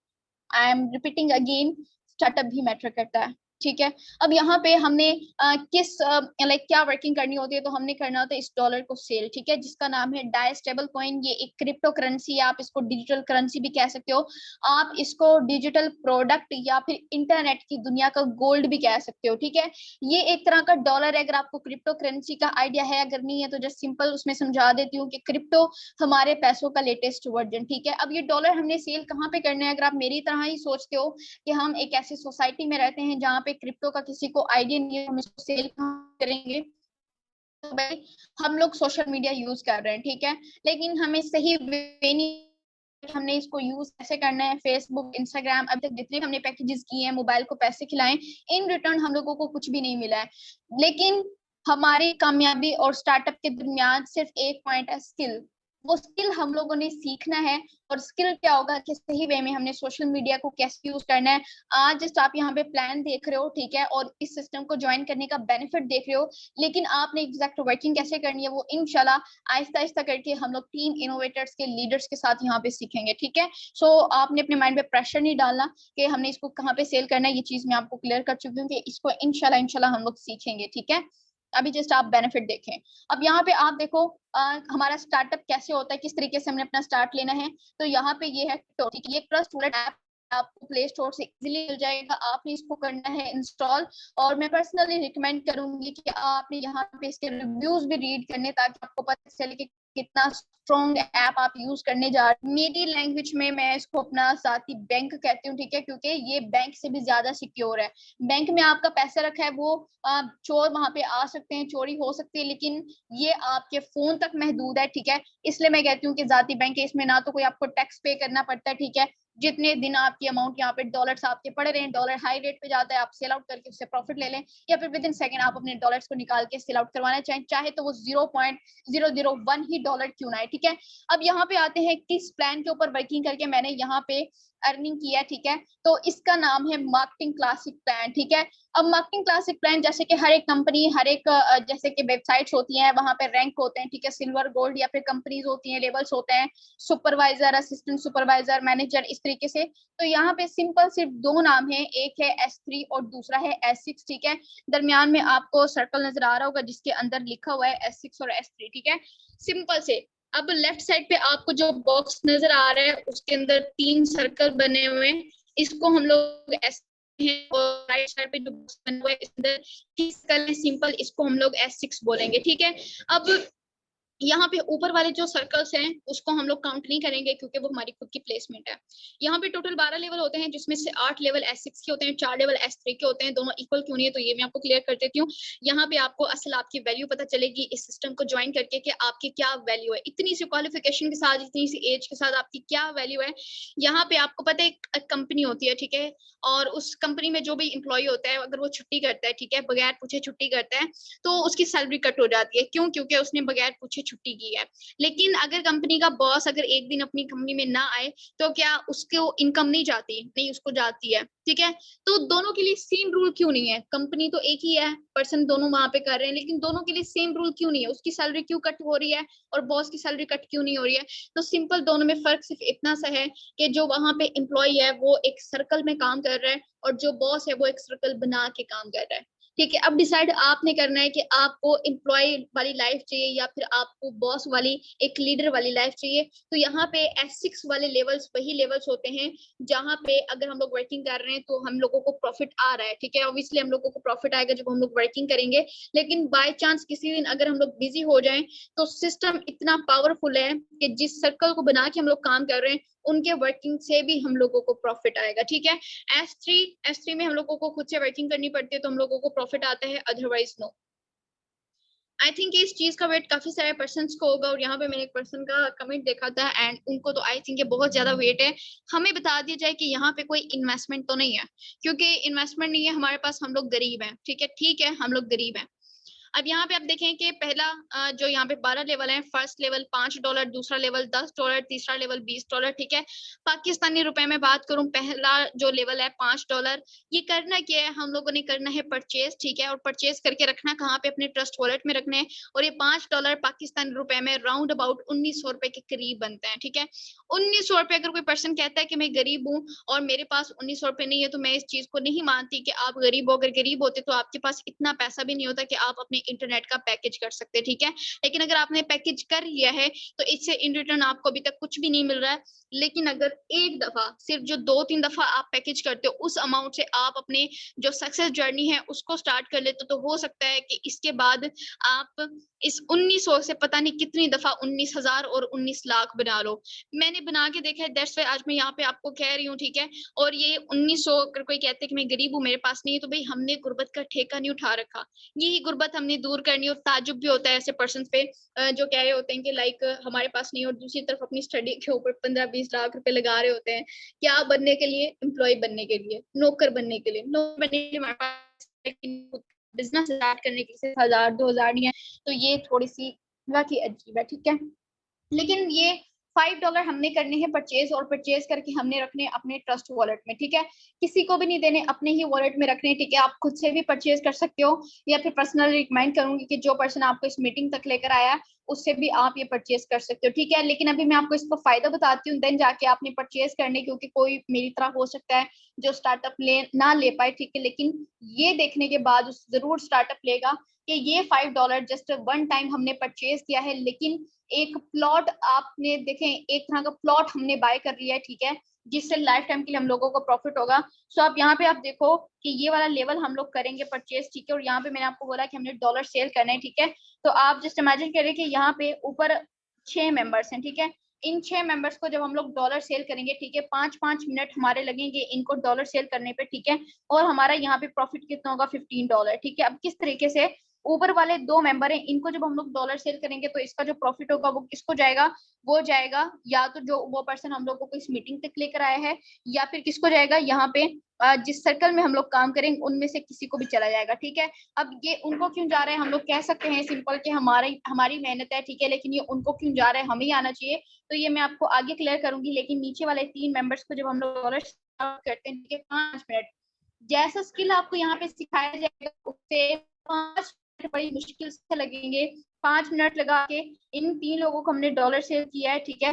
I am repeating again, startup भी मैटर करता है, ठीक है। अब यहाँ पे हमने किस लाइक क्या वर्किंग करनी होती है, तो हमने करना होता है इस डॉलर को सेल, ठीक है, जिसका नाम है डाई स्टेबल कॉइन। ये एक क्रिप्टो करेंसी है, आप इसको डिजिटल करेंसी भी कह सकते हो, आप इसको डिजिटल प्रोडक्ट या फिर इंटरनेट की दुनिया का गोल्ड भी कह सकते हो, ठीक है। ये एक तरह का डॉलर है। अगर आपको क्रिप्टो करेंसी का आइडिया है, अगर नहीं है तो जस्ट सिंपल उसमें समझा देती हूँ कि क्रिप्टो हमारे पैसों का लेटेस्ट वर्जन, ठीक है। अब ये डॉलर हमने सेल कहाँ पे करना है, अगर आप मेरी तरह ही सोचते हो कि हम एक ऐसी सोसाइटी में रहते हैं जहाँ पे क्रिप्टो का किसी को आइडिया नहीं है, हम इसको सेल कहाँ करेंगे, तो भाई हम लोग सोशल मीडिया यूज कर रहे हैं, ठीक है, लेकिन हमें सही वे नहीं, हमने इसको यूज कैसे करना है। फेसबुक, इंस्टाग्राम, अभी तक जितने हमने पैकेजेस किए हैं, मोबाइल को पैसे खिलाए, इन रिटर्न हम लोगों को कुछ भी नहीं मिला है। लेकिन हमारी कामयाबी और स्टार्टअप के दरमियान सिर्फ एक पॉइंट है, स्किल। वो स्किल हम लोगों ने सीखना है, और स्किल क्या होगा कि सही वे में हमने सोशल मीडिया को कैसे यूज करना है। आज जस्ट आप यहाँ पे प्लान देख रहे हो, ठीक है, और इस सिस्टम को ज्वाइन करने का बेनिफिट देख रहे हो, लेकिन आपने एग्जैक्ट वर्किंग कैसे करनी है वो इंशाल्लाह आहिस्ता आहिस्ता करके हम लोग टीम इनोवेटर्स के लीडर्स के साथ यहाँ पे सीखेंगे, ठीक है। सो आपने अपने माइंड पे प्रेशर नहीं डालना कि हमने इसको कहाँ पे सेल करना है, ये चीज मैं आपको क्लियर कर चुकी हूँ कि इसको इंशाल्लाह हम लोग सीखेंगे, ठीक है। अभी जस्ट आप बेनिफिट देखें। अब यहाँ पे आप देखो हमारा स्टार्टअप कैसे होता है, किस तरीके से हमने अपना स्टार्ट लेना है। तो यहाँ पे ये है टोटिक, ये ट्रस्ट वॉलेट ऐप आपको प्ले स्टोर से इजीली मिल जाएगा, आपने इसको करना है इंस्टॉल। और मैं पर्सनली रिकमेंड करूंगी कि आपने यहाँ पे इसके रिव्यूज भी रीड करने, ताकि आपको पता चले कि कितना स्ट्रॉन्ग ऐप आप यूज करने जा रहे हैं। मेरी लैंग्वेज में मैं इसको अपना साथी बैंक कहती हूँ, ठीक है, क्योंकि ये बैंक से भी ज्यादा सिक्योर है। बैंक में आपका पैसा रखा है, वो चोर वहां पे आ सकते हैं, चोरी हो सकती है, लेकिन ये आपके फोन तक महदूद है, ठीक है। इसलिए मैं कहती हूँ कि जाती बैंक है, इसमें ना तो कोई आपको टैक्स पे करना पड़ता है, ठीक है। जितने दिन आपकी अमाउंट यहाँ पे डॉलर्स आपके पड़े रहे, डॉलर हाई रेट पे जाता है, आप सेल आउट करके उससे प्रॉफिट ले लें, या फिर विद इन सेकंड आप अपने डॉलर्स को निकाल के सेल आउट करवाना चाहें, चाहे तो वो 0.001 ही डॉलर क्यों ना है, ठीक है। अब यहाँ पे आते हैं किस प्लान के ऊपर वर्किंग करके मैंने यहाँ पे अर्निंग किया, ठीक है। तो इसका नाम है मार्केटिंग क्लासिक प्लान, ठीक है। अब मार्केटिंग क्लासिक प्लान, जैसे कि हर एक कंपनी, हर एक जैसे कि वेबसाइट्स होती हैं, वहां पे रैंक होते हैं, ठीक है, सिल्वर, गोल्ड, या फिर कंपनीज होती हैं, लेवल्स होते हैं, सुपरवाइजर, असिस्टेंट सुपरवाइजर, मैनेजर, इस तरीके से। तो यहाँ पे सिंपल सिर्फ दो नाम है, एक है S3 और दूसरा है S6, ठीक है। दरमियान में आपको सर्कल नजर आ रहा होगा जिसके अंदर लिखा हुआ है S6 और S3, ठीक है, सिंपल से। अब लेफ्ट साइड पे आपको जो बॉक्स नजर आ रहा है उसके अंदर 3 सर्कल बने हुए हैं, इसको हम लोग S है, और राइट साइड पे जो बॉक्स बना हुआ है इसके अंदर सिंपल, इसको हम लोग S6 बोलेंगे, ठीक है। अब यहाँ पे ऊपर वाले जो सर्कल्स हैं उसको हम लोग काउंट नहीं करेंगे क्योंकि वो हमारी खुद की प्लेसमेंट है। यहाँ पे टोटल 12 लेवल होते हैं, जिसमें से 8 लेवल S6 के होते हैं, 4 लेवल S3 के होते हैं। दोनों इक्वल क्यों नहीं है तो ये मैं आपको क्लियर कर देती हूँ। यहाँ पे आपको असल आपकी वैल्यू पता चलेगी इस सिस्टम को ज्वाइन करके कि आपकी क्या वैल्यू है, इतनी सी क्वालिफिकेशन के साथ, इतनी सी एज के साथ आपकी क्या वैल्यू है। यहाँ पे आपको पता है एक कंपनी होती है, ठीक है, और उस कंपनी में जो भी एम्प्लॉय होता है अगर वो छुट्टी करता है, ठीक है, बगैर पूछे छुट्टी करता है, तो उसकी सैलरी कट हो जाती है। क्यों? क्योंकि उसने बगैर पूछे छुट्टी की है। लेकिन अगर कंपनी का बॉस अगर एक दिन अपनी कंपनी में ना आए तो क्या उसको इनकम नहीं जाती? नहीं, उसको जाती है, ठीक है। तो दोनों के लिए सेम रूल क्यों नहीं है? कंपनी तो एक ही है, पर्सन दोनों वहां पे कर रहे हैं, लेकिन दोनों के लिए सेम रूल क्यों नहीं है? उसकी सैलरी क्यों कट हो रही है और बॉस की सैलरी कट क्यों नहीं हो रही है? तो सिंपल, दोनों में फर्क सिर्फ इतना सा है कि जो वहां पे एम्प्लॉय है वो एक सर्कल में काम कर रहा है और जो बॉस है वो एक सर्कल बना के काम कर रहा है। ठीक है। अब डिसाइड आपने करना है कि आपको एम्प्लॉय वाली लाइफ चाहिए या फिर आपको बॉस वाली एक लीडर वाली लाइफ चाहिए। तो यहाँ पे S6 वाले लेवल्स वही लेवल्स होते हैं जहाँ पे अगर हम लोग वर्किंग कर रहे हैं तो हम लोगों को प्रॉफिट आ रहा है। ठीक है, ऑब्वियसली हम लोगों को प्रॉफिट आएगा जब हम लोग वर्किंग करेंगे, लेकिन बाय चांस किसी दिन अगर हम लोग बिजी हो जाएं तो सिस्टम इतना पावरफुल है कि जिस सर्कल को बना के हम लोग काम कर रहे हैं उनके वर्किंग से भी हम लोगों को प्रॉफिट आएगा। ठीक है, S3 में हम लोगों को खुद से वर्किंग करनी पड़ती है तो हम लोगों को प्रॉफिट आता है, अदरवाइज नो। आई थिंक इस चीज का वेट काफी सारे पर्सन को होगा, और यहाँ पे मैंने एक पर्सन का कमेंट देखा था एंड उनको तो आई थिंक ये बहुत ज्यादा वेट है। हमें बता दिया जाए कि यहाँ पे कोई इन्वेस्टमेंट तो नहीं है, क्योंकि इन्वेस्टमेंट नहीं है हमारे पास, हम लोग गरीब हैं। ठीक है, हम लोग गरीब हैं। अब यहाँ पे आप देखें कि पहला जो यहाँ पे 12 लेवल है, फर्स्ट लेवल $5, दूसरा लेवल $10, तीसरा लेवल $20। ठीक है, पाकिस्तानी रुपए में बात करूं, पहला जो लेवल है $5। ये करना क्या है, हम लोगों ने करना है परचेज। ठीक है, और परचेज करके रखना कहाँ पे, अपने ट्रस्ट वॉलेट में रखने हैं। और ये $5 पाकिस्तानी रुपए में राउंड अबाउट 1900 रुपए के करीब बनते हैं। ठीक है, 1900 रुपए। अगर कोई पर्सन कहता है कि मैं गरीब हूँ और मेरे पास 1900 रुपए नहीं है, तो मैं इस चीज को नहीं मानती कि आप गरीब हो। अगर गरीब होते तो आपके पास इतना पैसा भी नहीं होता कि आप अपने इंटरनेट का पैकेज कर सकते। ठीक है, लेकिन अगर आपने पैकेज कर लिया है तो इससे इन रिटर्न आपको अभी तक कुछ भी नहीं मिल रहा है। लेकिन अगर एक दफा, सिर्फ जो 2-3 दफा आप पैकेज करते हो, उस अमाउंट से आप अपने जो सक्सेस जर्नी है उसको स्टार्ट कर लेते तो हो सकता है कि इसके बाद आप इस 1900 से पता नहीं कितनी दफा 19,000 और 19 लाख बना लो। मैंने बना के देखा है, दैट्स व्हाई आज मैं यहाँ पे आपको कह रही हूँ। ठीक है, और ये 1900, अगर कोई कहते हैं कि मैं गरीब हूँ मेरे पास नहीं है, तो भाई हमने गुर्बत का ठेका नहीं उठा रखा, यही गुर्बत हमने दूर करनी। और ताजुब भी होता है ऐसे पर्सन पे जो कह रहे होते हैं कि लाइक हमारे पास नहीं, और दूसरी तरफ अपनी स्टडी के ऊपर 15-20 लाख रुपए लगा रहे होते हैं। क्या बनने के लिए, एम्प्लॉय बनने के लिए, नौकर बनने के लिए। नौकर बनने के लिए हमारे पास बिजनेस स्टार्ट करने के लिए सिर्फ 1000-2000 नहीं है, तो ये थोड़ी सी वाकई अजीब है। ठीक है, लेकिन ये $5 हमने करने हैं परचेज, और परचेज करके हमने रखने अपने ट्रस्ट वॉलेट में। ठीक है, किसी को भी नहीं देने, अपने ही वॉलेट में रखने। ठीक है, आप खुद से भी परचेज कर सकते हो, या फिर पर्सनली रिकमेंड करूंगी कि जो पर्सन आपको इस मीटिंग तक लेकर आया उससे भी आप ये परचेज कर सकते हो। ठीक है, लेकिन अभी मैं आपको इसका फायदा बताती हूँ, देन जाके आपने परचेज करने, क्योंकि कोई मेरी तरह हो सकता है जो स्टार्टअप ना ले पाए। ठीक है, लेकिन ये देखने के बाद जरूर स्टार्टअप लेगा कि ये $5 जस्ट वन टाइम हमने परचेज किया है, लेकिन एक प्लॉट आपने देखें, एक तरह का प्लॉट हमने बाय कर लिया है। ठीक है, जिससे लाइफ टाइम के लिए हम लोगों को प्रॉफिट होगा। सो आप यहाँ पे आप देखो कि ये वाला लेवल हम लोग करेंगे परचेज। ठीक है, और यहाँ पे मैंने आपको बोला कि हमने डॉलर सेल करना है। ठीक है, तो आप जस्ट इमेजिन करें कि यहाँ पे ऊपर 6 मेंबर्स हैं। ठीक है, इन 6 मेंबर्स को जब हम लोग डॉलर सेल करेंगे, ठीक है, 5-5 मिनट हमारे लगेंगे इनको डॉलर सेल करने पे। ठीक है, और हमारा यहाँ पे प्रॉफिट कितना होगा, $15। ठीक है, अब किस तरीके से ऊपर वाले 2 मेंबर हैं, इनको जब हम लोग डॉलर सेल करेंगे तो इसका जो प्रॉफिट होगा वो किसको जाएगा, वो जाएगा या तो जो वो पर्सन हम लोगों को इस मीटिंग तक लेकर आया है, या फिर किसको जाएगा, यहाँ पे जिस सर्कल में हम लोग काम करेंगे उनमें से किसी को भी चला जाएगा। ठीक है, अब ये उनको क्यों जा रहा है, हम लोग कह सकते हैं सिंपल कि हमारी मेहनत है। ठीक है, लेकिन ये उनको क्यों जा रहा है, हमें ही आना चाहिए। तो ये मैं आपको आगे क्लियर करूंगी, लेकिन नीचे वाले 3 मेंबर्स को जब हम लोग डॉलर करते हैं, ठीक है, 5 मिनट जैसा स्किल आपको यहाँ पे सिखाया जाएगा, उससे 5 मिनट बड़ी मुश्किल से लगेंगे। 5 मिनट लगा के इन 3 लोगों को हमने डॉलर सेल किया है। ठीक है,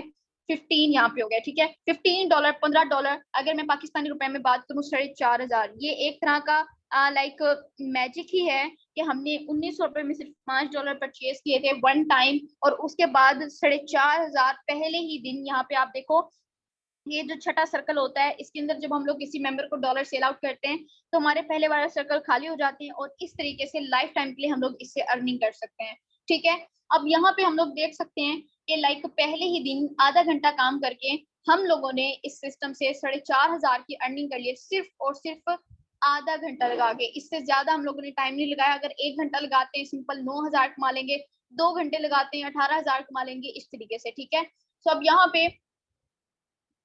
15 यहाँ पे हो गया। ठीक है, $15, $15, अगर मैं पाकिस्तानी रुपए में बात करूँ 4,500। ये एक तरह का लाइक मैजिक ही है कि हमने 1900 रुपए में सिर्फ $5 परचेज किए थे वन टाइम, और उसके बाद 4,500 पहले ही दिन। यहाँ पे आप देखो, ये जो छठा सर्कल होता है, इसके अंदर जब हम लोग किसी मेंबर को डॉलर सेल आउट करते हैं तो हमारे पहले वाला सर्कल खाली हो जाते हैं, और इस तरीके से लाइफ टाइम के लिए हम लोग इससे अर्निंग कर सकते हैं। ठीक है, अब यहाँ पे हम लोग देख सकते हैं कि लाइक पहले ही दिन आधा घंटा काम करके हम लोगों ने इस सिस्टम से 4,500 की अर्निंग कर ली है, सिर्फ और सिर्फ आधा घंटा लगा के। इससे ज्यादा हम लोगों ने टाइम नहीं लगाया। अगर 1 घंटा लगाते हैं सिंपल 9,000 कमा लेंगे, 2 घंटे लगाते हैं 18,000 कमा लेंगे, इस तरीके से। ठीक है, तो अब यहाँ पे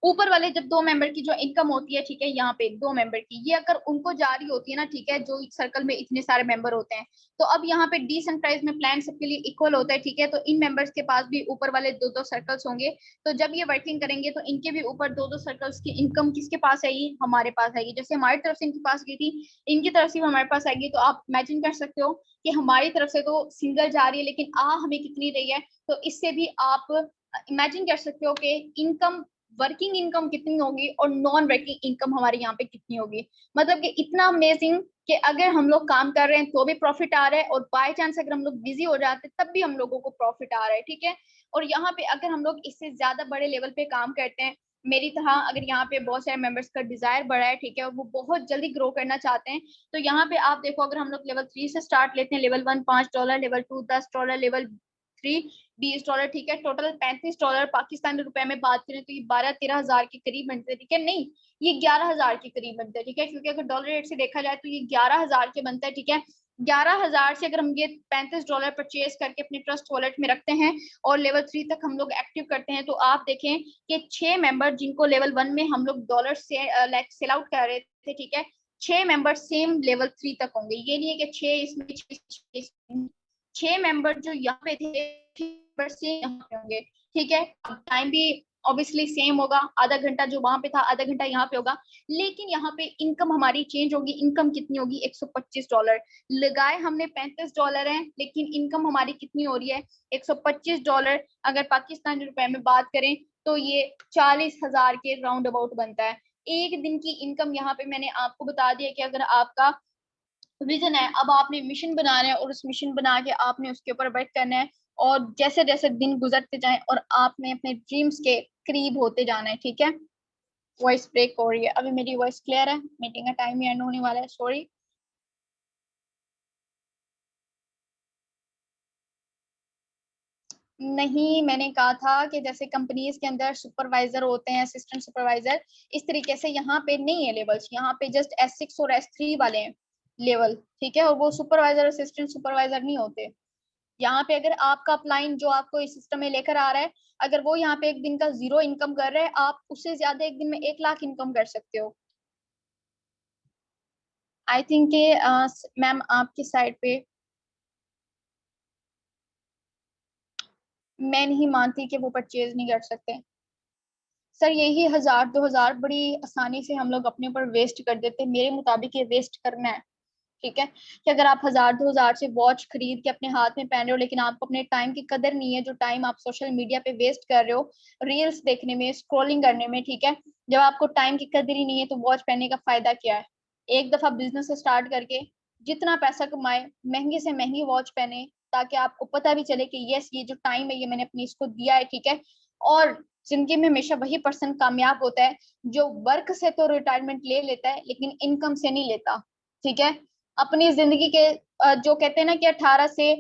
ऊपर वाले जब 2 मेंबर की जो इनकम होती है, ठीक है, यहाँ पे 2 मेंबर की, ये अगर उनको जा रही होती है ना, ठीक है, जो सर्कल में इतने सारे मेंबर होते हैं, तो अब यहाँ पे डिसेंट्रलाइज में प्लान सबके लिए इक्वल होता है। ठीक है, तो इन मेंबर्स के पास भी ऊपर वाले 2-2 सर्कल्स होंगे, तो जब ये वर्किंग करेंगे तो इनके भी ऊपर 2-2 सर्कल्स की इनकम किसके पास आएगी, हमारे पास आएगी। जैसे हमारी तरफ से इनके पास गई थी, इनकी तरफ से हमारे पास आएगी। तो आप इमेजिन कर सकते हो कि हमारी तरफ से तो सिंगल जा रही है, लेकिन हमें कितनी रही है। तो इससे भी आप इमेजिन कर सकते हो कि इनकम, वर्किंग इनकम कितनी होगी और नॉन वर्किंग इनकम हमारे यहाँ पे कितनी होगी। मतलब कि इतना अमेजिंग कि अगर हम लोग काम कर रहे हैं तो भी प्रॉफिट आ रहा है, और बाय चांस अगर हम लोग बिजी हो जाते हैं तब भी हम लोगों को प्रॉफिट आ रहा है, ठीक है। और यहाँ पे अगर हम लोग इससे ज्यादा बड़े लेवल पे काम करते हैं, मेरी तरह अगर यहाँ पे बहुत सारे मेंबर्स का डिजायर बढ़ा है, ठीक है, और वो बहुत जल्दी ग्रो करना चाहते हैं, तो यहाँ पे आप देखो, अगर हम लोग लेवल 3 से स्टार्ट लेते हैं, लेवल 1 $5, लेवल 2 $10, लेवल 3 $20, ठीक है, टोटल $35 पाकिस्तानी रुपए में बात करें तो ये 12-13 हजार के करीब बनते हैं, ठीक है, नहीं ये 11 हजार के करीब बनते हैं, ठीक है, क्योंकि अगर डॉलर रेट से देखा जाए तो ये 11 हजार के बनता है, ठीक है। 11 हजार से अगर हम ये $35 परचेज करके अपने ट्रस्ट वॉलेट में रखते हैं और लेवल 3 तक हम लोग एक्टिव करते हैं, तो आप देखें कि 6 मेंबर जिनको लेवल 1 में हम लोग डॉलर से सेल आउट कर रहे थे, ठीक है, 6 मेंबर सेम लेवल 3 तक होंगे। ये नहीं है कि 6 इसमें 6 मेंबर जो यहाँ पे थे सेम यहाँ पे होंगे, ठीक है। अब टाइम भी ऑब्वियसली सेम होगा, आधा घंटा जो वहां पे था आधा घंटा यहाँ पे होगा, लेकिन यहाँ पे इनकम हमारी चेंज होगी। इनकम कितनी होगी? $125। लगाए हमने $35 है, लेकिन इनकम हमारी कितनी हो रही है? $125। अगर पाकिस्तानी रुपए में बात करें तो ये 40 हजार के राउंड अबाउट बनता है। एक दिन की इनकम यहाँ पे मैंने आपको बता दिया कि अगर आपका विजन है, अब आपने मिशन बनाना है और उस मिशन बना के आपने उसके ऊपर वर्क करना है, और जैसे जैसे दिन गुजरते जाएं और आपने अपने ड्रीम्स के करीब होते जाना है, ठीक है। वॉइस ब्रेक हो रही है, अभी मेरी वॉइस क्लियर है? मीटिंग का टाइम ही एंड होने वाला है, सॉरी। नहीं, मैंने कहा था कि जैसे कंपनीज के अंदर सुपरवाइजर होते हैं, असिस्टेंट सुपरवाइजर, इस तरीके से यहाँ पे नहीं है लेवल्स, यहाँ पे जस्ट S6 और S3 वाले हैं लेवल, ठीक है, और वो सुपरवाइजर असिस्टेंट सुपरवाइजर नहीं होते। यहाँ पे अगर आपका अपलाइन जो आपको इस सिस्टम में लेकर आ रहा है, अगर वो यहाँ पे एक दिन का 0 इनकम कर रहे हैं, आप उससे ज्यादा एक दिन में 1 लाख इनकम कर सकते हो। आई थिंक मैम आपकी साइड पे, मैं नहीं मानती कि वो परचेज नहीं कर सकते। सर यही 1000-2000 बड़ी आसानी से हम लोग अपने ऊपर वेस्ट कर देते हैं, मेरे मुताबिक ये वेस्ट करना है, ठीक है। कि अगर आप 1000-2000 से वॉच खरीद के अपने हाथ में पहन रहे हो, लेकिन आपको अपने टाइम की कदर नहीं है, जो टाइम आप सोशल मीडिया पे वेस्ट कर रहे हो रील्स देखने में, स्क्रॉलिंग करने में, ठीक है, जब आपको टाइम की कदर ही नहीं है तो वॉच पहनने का फायदा क्या है? एक दफा बिजनेस स्टार्ट करके जितना पैसा कमाए, महंगी से महंगी वॉच पहने, ताकि आपको पता भी चले कि यस ये जो टाइम है ये मैंने अपनी इसको दिया है, ठीक है। और जिंदगी में हमेशा वही पर्सन कामयाब होता है जो वर्क से तो रिटायरमेंट ले लेता है लेकिन इनकम से नहीं लेता, ठीक है। अपनी जिंदगी के जो कहते हैं ना कि 18 से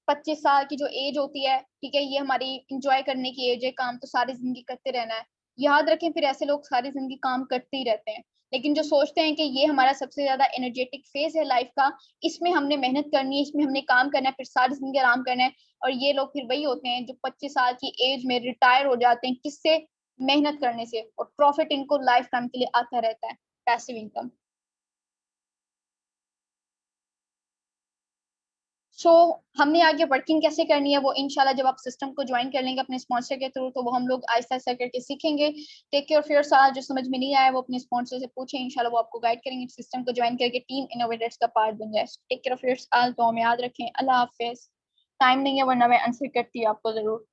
25 साल की जो एज होती है, ठीक है, ये हमारी इंजॉय करने की एज है, काम तो सारी जिंदगी करते रहना है। याद रखें, फिर ऐसे लोग सारी जिंदगी काम करते ही रहते हैं, लेकिन जो सोचते हैं कि ये हमारा सबसे ज्यादा एनर्जेटिक फेज है लाइफ का, इसमें हमने मेहनत करनी है, इसमें हमने काम करना है, फिर सारी जिंदगी आराम करना है, और ये लोग फिर वही होते हैं जो 25 साल की एज में रिटायर हो जाते हैं। किससे? मेहनत करने से, और प्रॉफिट इनको लाइफ टाइम के लिए आता रहता है, पैसिव इनकम। सो हमने आगे वर्किंग कैसे करनी है वो इंशाल्लाह जब आप सिस्टम को ज्वाइन कर लेंगे अपने स्पॉन्सर के थ्रू, तो वो हम लोग आहिस्ता आहिस्ता करके सीखेंगे। टेक केयर ऑफ योरसेल्फ, जो समझ में नहीं आया वो अपने स्पॉन्सर से पूछें, इंशाल्लाह वो आपको गाइड करेंगे, सिस्टम को ज्वाइन करके टीम इनोवेटर्स का पार्ट बन जाए। टेक केयर ऑफ योरसेल्फ, तो हमें याद रखें, अल्लाह हाफिज। टाइम नहीं है वरना मैं आंसर करती आपको जरूर।